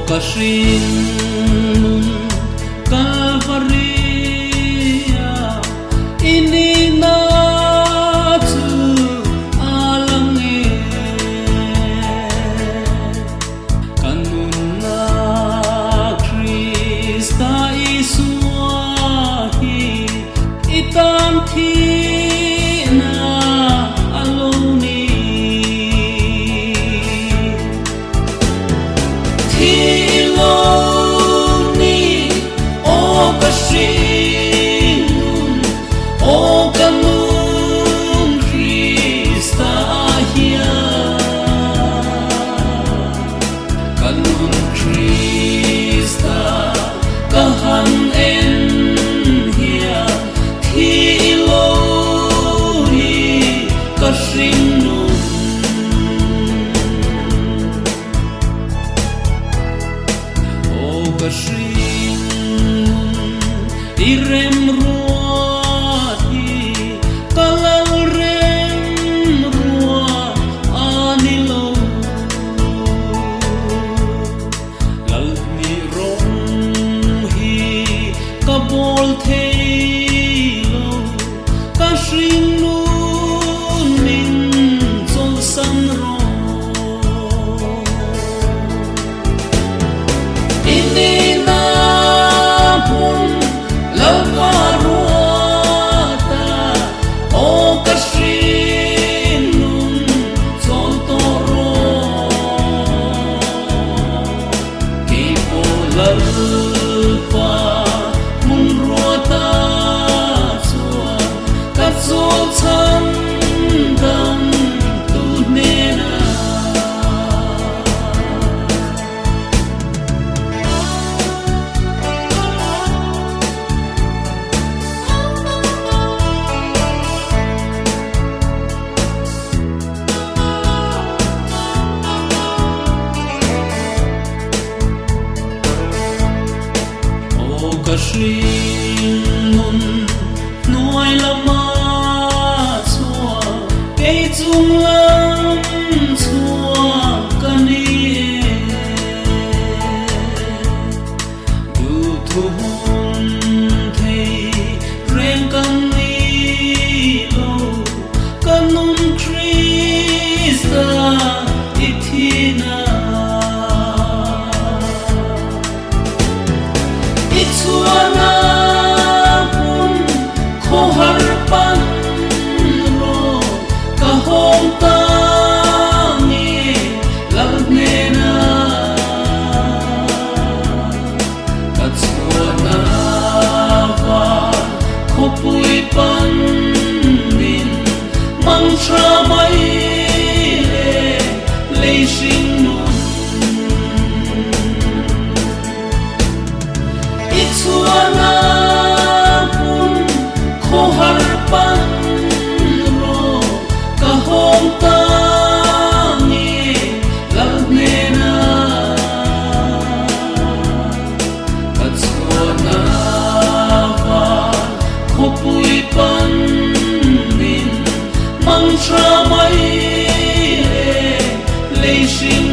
kashin nun Calvaria ini na tu alange kanun na Krista isuahi itam thi na aloni Irem ruahi kalal rem ruah anilo lal ni rong hi kabol theilo kashing nun min sol san ro ini kashin nun nuai lama chua kei chung lam chua kani du thu hun thei reng kan ni lo kanun Krista ithina Suana pun kohar pan ro kahong tangi lalnena kat suana va khopui pan min mantra mai le sing nun Suana pun kohar pan ro kahong tangi lalnena kat suana va khopui pan min mantra mai le sing